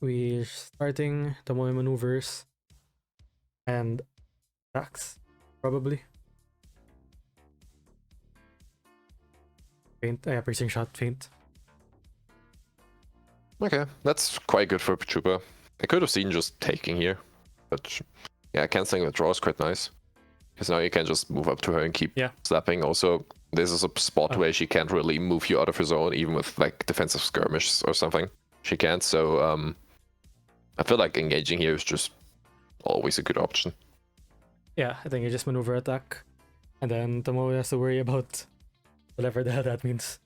We're starting Tomoe maneuvers and attacks, probably. Faint, yeah, piercing shot, faint. Okay, that's quite good for Chupa. I could have seen just taking here, but yeah, canceling the draw is quite nice. Because now you can just move up to her and keep slapping. Also, this is a spot where she can't really move you out of her zone, even with like defensive skirmish or something. She can't, so I feel like engaging here is just always a good option. Yeah, I think you just maneuver attack, and then Tomoe has to worry about whatever the hell that means.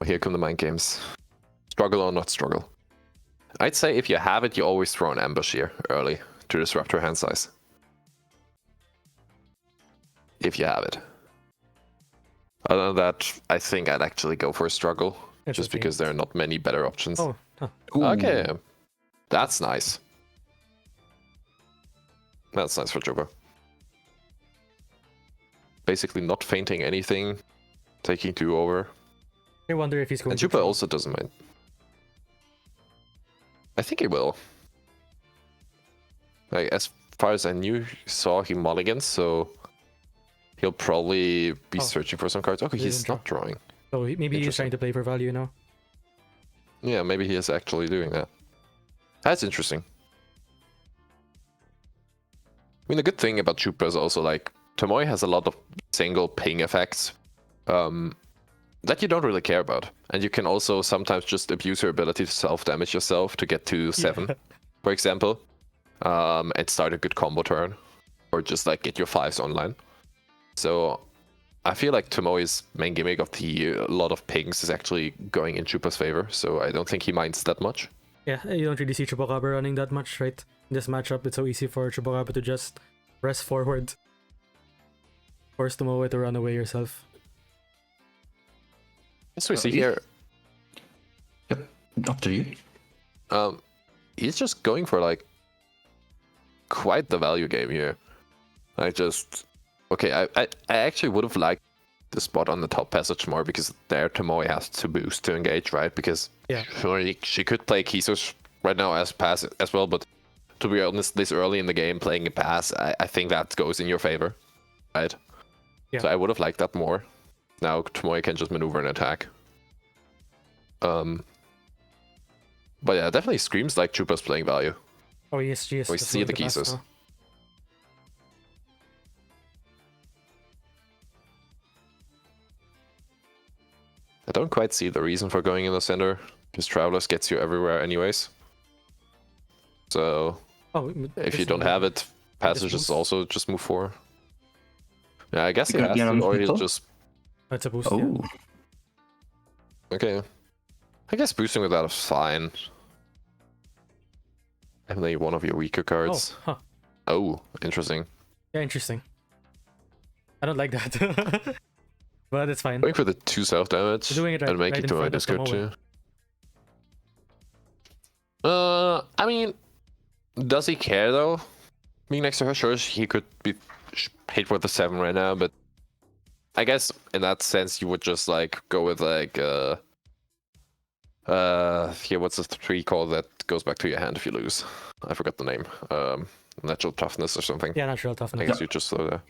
Here come the mind games. Struggle or not struggle. I'd say if you have it, you always throw an ambush here early to disrupt her hand size. If you have it. Other than that, I think I'd actually go for a struggle, just because there are not many better options. Oh, huh. Okay. That's nice. That's nice for Chupa. Basically not fainting anything, taking 2 over. I wonder if he's going to Chupa also doesn't mind. I think he will. Like, as far as I saw he mulligans, so he'll probably be searching for some cards. Okay, he's not drawing. So maybe he's trying to play for value now. Yeah, maybe he is actually doing that. That's interesting. I mean, the good thing about Chupa is also, like, Tomoe has a lot of single ping effects that you don't really care about. And you can also sometimes just abuse your ability to self-damage yourself to get to 7, for example, and start a good combo turn. Or just, like, get your 5s online. So I feel like Tomoe's main gimmick of the lot of pings is actually going in Chupa's favor, so I don't think he minds that much. Yeah, you don't really see Chupacabra running that much, right? In this matchup, it's so easy for Chupacabra to just press forward. Force Tomoe to run away yourself. As we see here... Yep, up to you. He's just going for, like, quite the value game here. Okay, I actually would have liked the spot on the top passage more, because there Tomoe has to boost to engage, right? Because sure, she could play Kisos right now as pass as well, but to be honest, this early in the game, playing a pass, I think that goes in your favor, right? Yeah. So I would have liked that more. Now Tomoe can just maneuver and attack. But yeah, definitely screams like Chupa's playing value. Oh yes, yes. We see the Kisos. I don't quite see the reason for going in the center, because Travelers gets you everywhere anyways. So, if you don't have it, passages also just move forward. Yeah, I guess he has to, or he'll just... That's a boost, Okay. I guess boosting with that is fine. Definitely one of your weaker cards. Oh, interesting. Yeah, interesting. I don't like that. But it's fine. Going for the 2 self-damage and making Tomoe discard too. I mean, does he care though? Being next to her, sure, he could be hit with the 7 right now, but I guess in that sense you would just like go with like what's the 3 called that goes back to your hand if you lose? I forgot the name. Natural toughness or something. Yeah, natural toughness. I guess you just slow there.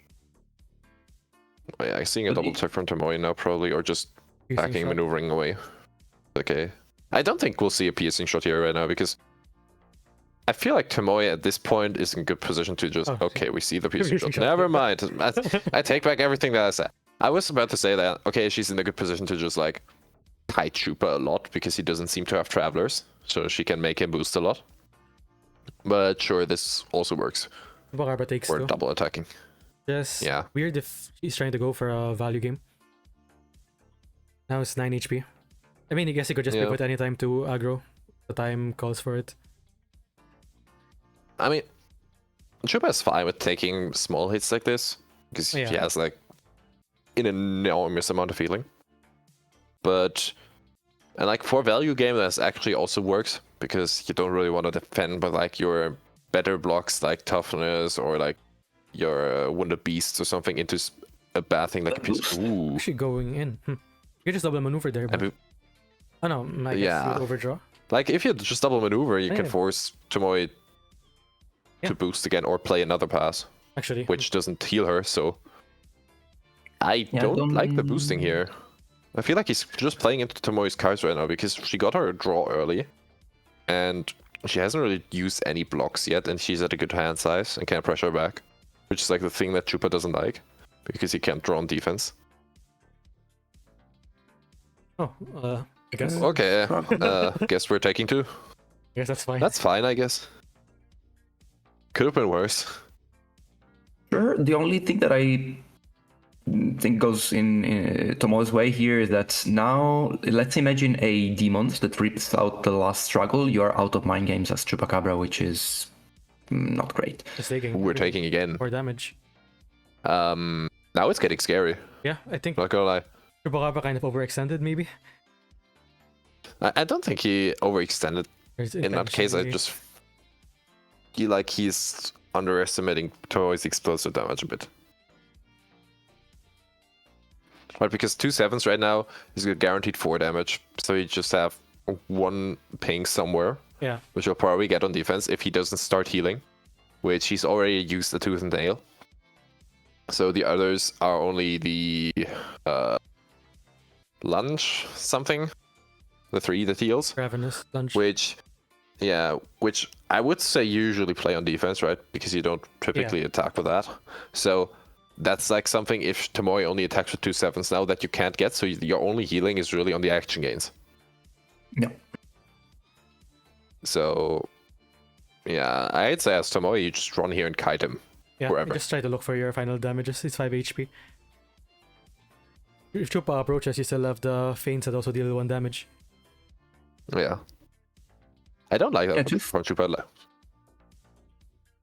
Oh, yeah, I'm seeing a double check from Tomoe now, probably, or just backing, maneuvering away. Okay. I don't think we'll see a piercing shot here right now, because I feel like Tomoe at this point is in good position to just... Okay, we see the piercing shot. Never mind. I take back everything that I said. I was about to say that, okay, she's in a good position to just, like, kite Chupa a lot, because he doesn't seem to have Travelers, so she can make him boost a lot. But sure, this also works. Or double attacking. Just weird if he's trying to go for a value game. Now it's 9 HP. I mean, I guess he could just pivot anytime to aggro. The time calls for it. I mean, Chupa is fine with taking small hits like this, because he has like an enormous amount of healing. But, and like for value game, that actually also works, because you don't really want to defend by like your better blocks like toughness or like your wounded beasts or something into a bad thing like a piece. Ooh. Actually going in. You could just double maneuver there. But... Oh no, I guess you overdraw. Like if you just double maneuver, you can force Tomoe to boost again or play another pass. Actually, which doesn't heal her, so I don't like the boosting here. I feel like he's just playing into Tomoe's cards right now because she got her draw early, and she hasn't really used any blocks yet, and she's at a good hand size and can't pressure back, which is like the thing that Chupa doesn't like because he can't draw on defense. Oh, I guess. Okay, guess we're taking 2. I guess that's fine. That's fine, I guess. Could have been worse. Sure. The only thing that I think goes in Tomoe's way here is that now, let's imagine a demon that rips out the last struggle. You are out of mind games as Chupacabra, which is not great. We're taking again. More damage. Now it's getting scary. Yeah, I think. Not gonna lie. Chupacabra kind of overextended, maybe. I don't think he overextended. In that case, I just feel like he's underestimating Tomoe's explosive damage a bit. Right, because 2 7s right now is guaranteed 4 damage, so you just have 1 ping somewhere. Yeah. Which will probably get on defense if he doesn't start healing, which he's already used the tooth and nail. So the others are only the lunge something, the 3 that heals. Ravenous lunge. Which I would say usually play on defense, right? Because you don't typically attack with that. So that's like something if Tomoe only attacks with 2 7s now that you can't get, so your only healing is really on the action gains. Yeah. So, yeah, I'd say as Tomoe, you just run here and kite him. Yeah, wherever. Just try to look for your final damages. It's 5 HP. If Chupa approaches, you still have the feints that also deal 1 damage. Yeah. I don't like that from Chupa.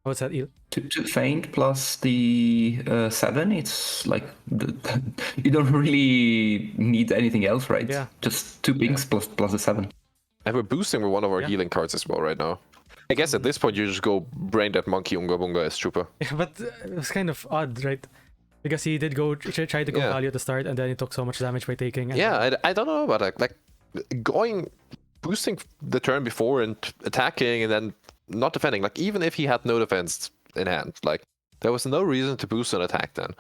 What's that, Il? To feint plus the 7, it's like you don't really need anything else, right? Yeah. Just 2 pings plus the 7. And we're boosting with one of our healing cards as well right now. I guess at this point you just go brain that monkey Unga Bunga as Chupa. Yeah, but it was kind of odd, right? Because he did go try to go value at the start, and then he took so much damage by taking. Yeah, I don't know about that. Like boosting the turn before and attacking and then not defending. Like even if he had no defense in hand, like there was no reason to boost an attack then.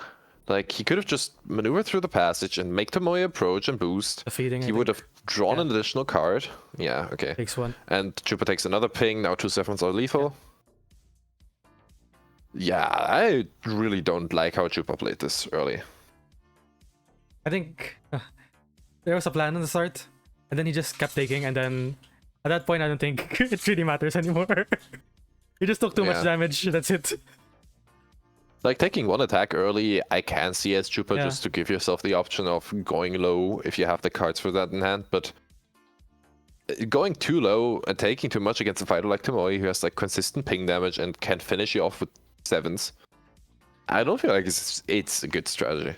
Like he could have just maneuvered through the passage and make Tomoe approach and boost. He would have drawn an additional card. Yeah, okay. Takes 1. And Chupa takes another ping. Now 2 7s are lethal. Yeah, I really don't like how Chupa played this early. I think there was a plan on the start, and then he just kept taking, and then at that point I don't think it really matters anymore. He just took too much damage, that's it. Like taking 1 attack early, I can see as Chupa just to give yourself the option of going low if you have the cards for that in hand, but going too low and taking too much against a fighter like Tomoe who has like consistent ping damage and can finish you off with 7s, I don't feel like it's a good strategy.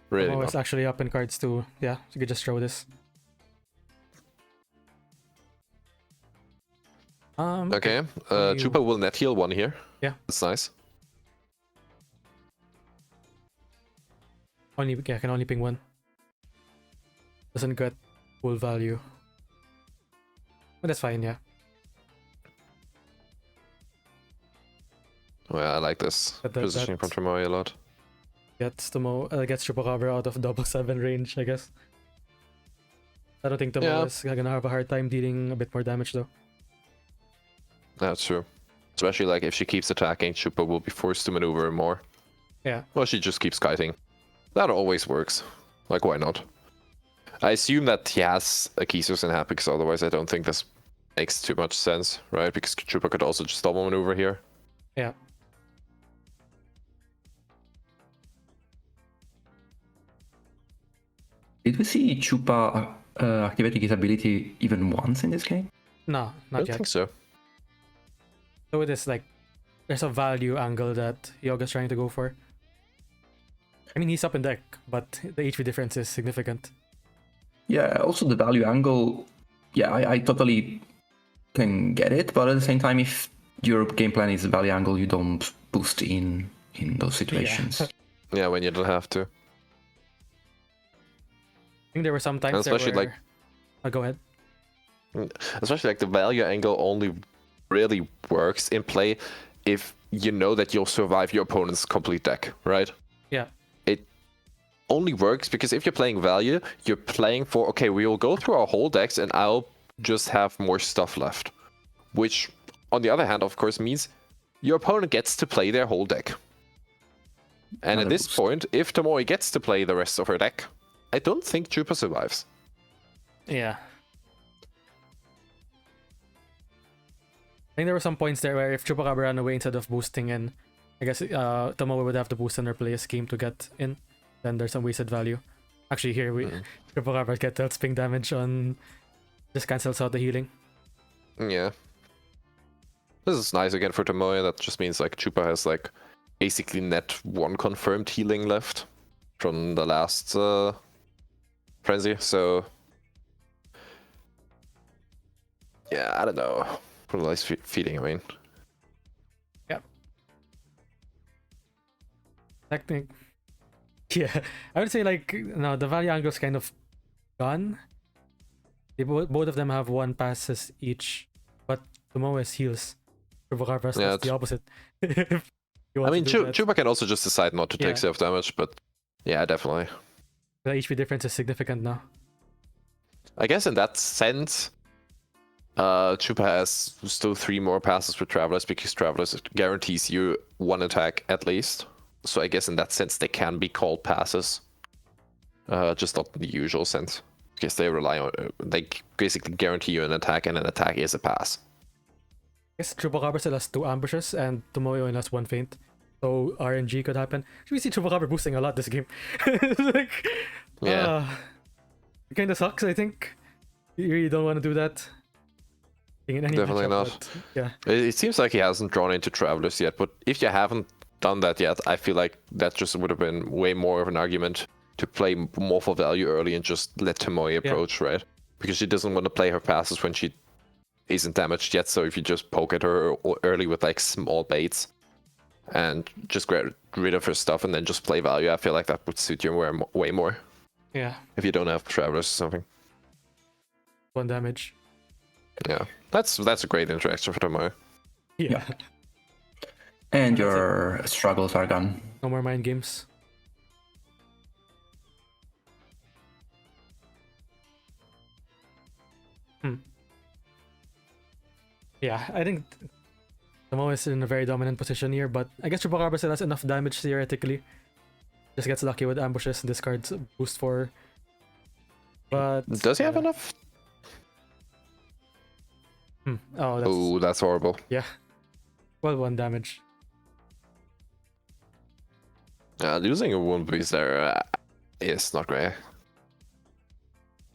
Really. Oh, it's actually up in cards too. Yeah, you could just throw this. Okay, Chupa will net heal 1 here. Yeah. That's nice. Can only ping 1. Doesn't get full value. But that's fine, yeah. Well, I like this positioning from Tomoe a lot. Gets Chupacabra out of double 7 range, I guess. I don't think Tomoe is gonna have a hard time dealing a bit more damage though. That's true. Especially like if she keeps attacking, Chupa will be forced to maneuver more. Yeah. Well, she just keeps kiting. That always works. Like, why not? I assume that he has a Kisus in hand, because otherwise I don't think this makes too much sense, right? Because Chupa could also just double maneuver here. Yeah. Did we see Chupa activating his ability even once in this game? No, not I don't yet. think so. So it is like, there's a value angle that Yoga's trying to go for. I mean, he's up in deck, but the HP difference is significant. Yeah, also the value angle, yeah, I totally can get it, but at the same time, if your game plan is value angle, you don't boost in those situations. Yeah, when you don't have to. I think there were some times there especially where... like... Oh, go ahead. Especially like the value angle only really works in play if you know that you'll survive your opponent's complete deck, right? Yeah. It only works because if you're playing value, you're playing for, okay, we will go through our whole decks and I'll just have more stuff left. Which, on the other hand, of course, means your opponent gets to play their whole deck. And at this point, if Tomoe gets to play the rest of her deck, I don't think Chupa survives. Yeah. I think there were some points there where if Chupacabra ran away instead of boosting in, I guess Tomoe would have to boost in or play a scheme to get in. Then there's some wasted value. Actually, here we Chupacabra get dealt ping damage on, just cancels out the healing. Yeah. This is nice again for Tomoe. That just means like Chupa has like basically net 1 confirmed healing left from the last frenzy. So yeah, I don't know. Pretty nice feeding, I mean. Yep. Technic. Yeah, I would say like no, the value angle's kind of gone. They both of them have 1 passes each, but Tomoe has heals. Chupacabra Yeah, does the opposite. I mean, Chupa can also just decide not to take self damage, but yeah, definitely. The HP difference is significant now. I guess in that sense, Chupa has still 3 more passes with Travelers because Travelers guarantees you 1 attack at least. So I guess in that sense they can be called passes, just not in the usual sense because they rely on they basically guarantee you an attack, and an attack is a pass. I guess Chupacabra still has 2 ambushes and Tomoe only has 1 feint, so RNG could happen. Should we see Chupacabra boosting a lot this game? Like, yeah, it kind of sucks. I think you really don't want to do that. Definitely not. Yeah, it seems like he hasn't drawn into Travelers yet, but if you haven't done that yet, I feel like that just would have been way more of an argument to play more for value early and just let Tomoe approach, right? Because she doesn't want to play her passes when she isn't damaged yet. So if you just poke at her early with like small baits and just get rid of her stuff and then just play value, I feel like that would suit you way more. Yeah. If you don't have Travelers or something. 1 damage. Yeah, that's a great interaction for Tomoe. Yeah. And your struggles are gone. No more mind games. Yeah, I think Tomoe is in a very dominant position here, but I guess Chupacabra still has enough damage theoretically. Just gets lucky with ambushes and discards boost for. But does he have enough? Oh, that's horrible. Yeah. Well, 1 damage. Losing a wound boost there is not great.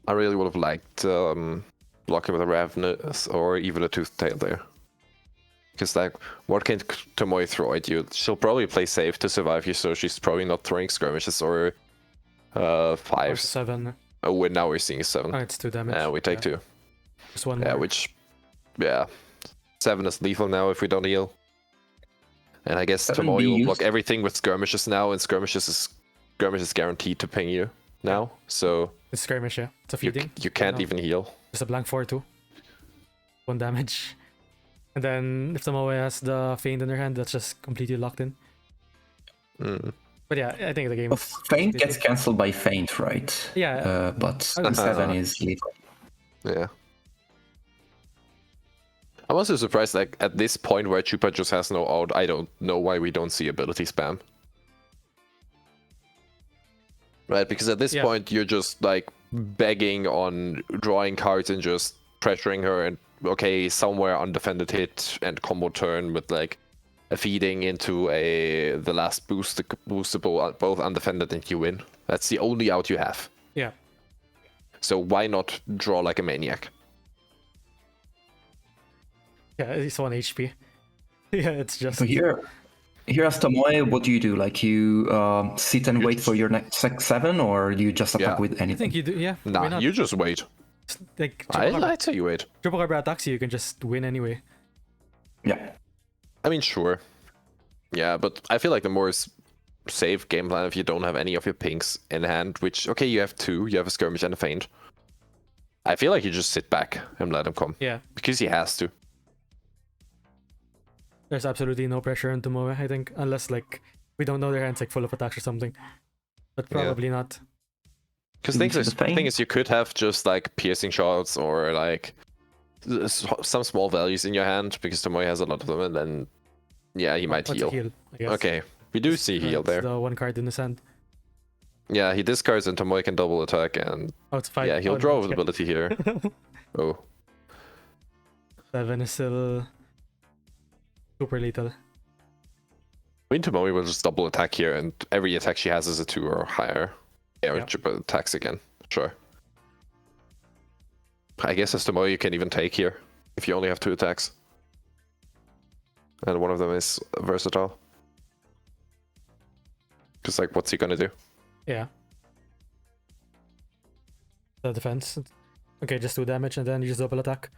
I really would have liked blocking with a Ravenous or even a Tooth Tail there. Because like, what can Tomoe throw at you? She'll probably play safe to survive you, so she's probably not throwing skirmishes or 5s. 7. Oh, now we're seeing 7. Oh, it's 2 damage. Yeah, we take 2. Just 1 more. more. Which, 7 is lethal now if we don't heal. And I guess Tomoe will block everything with skirmishes now, and skirmishes is guaranteed to ping you now. So it's skirmish, yeah. It's a feeding. You can't even heal. Just a blank 4-2. 1 damage. And then if Tomoe has the feint in her hand, that's just completely locked in. But yeah, I think the game. Feint gets cancelled by feint, right? Yeah. But 7 is lethal. Yeah. I'm also surprised, like, at this point where Chupa just has no out, I don't know why we don't see ability spam. Right, because at this point you're just, like, begging on drawing cards and just pressuring her and, okay, somewhere undefended hit and combo turn with, like, a feeding into the last boostable, both undefended and you win. That's the only out you have. Yeah. So why not draw like a maniac? Yeah, it's 1 HP. Yeah, it's just... So here as Tomoe, what do? Like you sit and wait for your next 7, or you just attack with anything? I think you do, yeah. Nah, you just wait. Like, I'd say you wait. Chupacabra attacks you can just win anyway. Yeah. I mean, sure. Yeah, but I feel like the more safe game plan if you don't have any of your pinks in hand, which, okay, you have 2, you have a skirmish and a feint. I feel like you just sit back and let him come. Yeah. Because he has to. There's absolutely no pressure on Tomoe, I think, unless like we don't know their hands like full of attacks or something. But probably not. Because thing is, you could have just like piercing shots or like some small values in your hand because Tomoe has a lot of them, and then yeah, he might heal. I guess. Okay, we do see heal there. The 1 card in his hand. Yeah, he discards and Tomoe can double attack, and it's 5. yeah, he'll draw ability here. Oh. 7 is still super lethal. I mean, Tomoe will just double attack here, and every attack she has is a 2 or higher. Yeah, or Chupa attacks again. Sure. I guess as Tomoe you can even take here, if you only have 2 attacks. And one of them is versatile. Because, like, what's he gonna do? Yeah. The defense. Okay, just 2 damage and then you just double attack.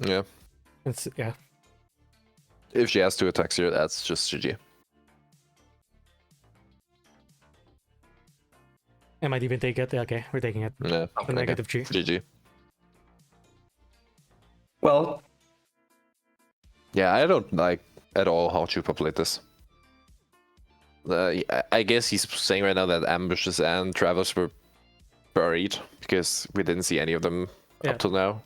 Yeah. Yeah. If she has 2 attacks here, that's just GG. I might even take it. Yeah, okay, we're taking it. Yeah. The negative 3. GG. Well, yeah, I don't like at all how Chupa played this. I guess he's saying right now that ambushes and travels were buried because we didn't see any of them up till now.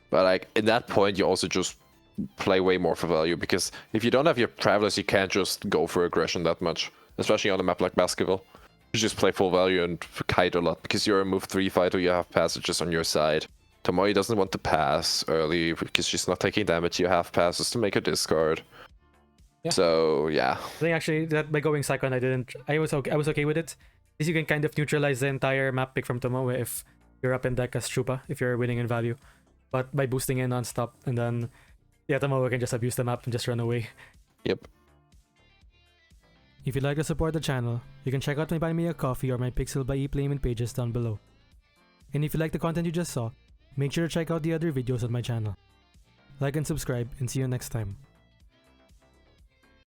But like in that point, you also just play way more for value, because if you don't have your travelers, you can't just go for aggression that much, especially on a map like Basketball. You just play full value and kite a lot because you're a move 3 fighter, you have passages on your side. Tomoe doesn't want to pass early because she's not taking damage. You have passes to make her discard. Yeah. So yeah. I think actually that by going second, I was okay with it. Because you can kind of neutralize the entire map pick from Tomoe if you're up in deck as Chupa, if you're winning in value. But by boosting in non-stop, and then yeah, Tomoe can just abuse the map and just run away. Yep. If you'd like to support the channel, you can check out my Buy Me a Coffee or my Pixel by ePlayment pages down below. And if you like the content you just saw, make sure to check out the other videos on my channel. Like and subscribe, and see you next time.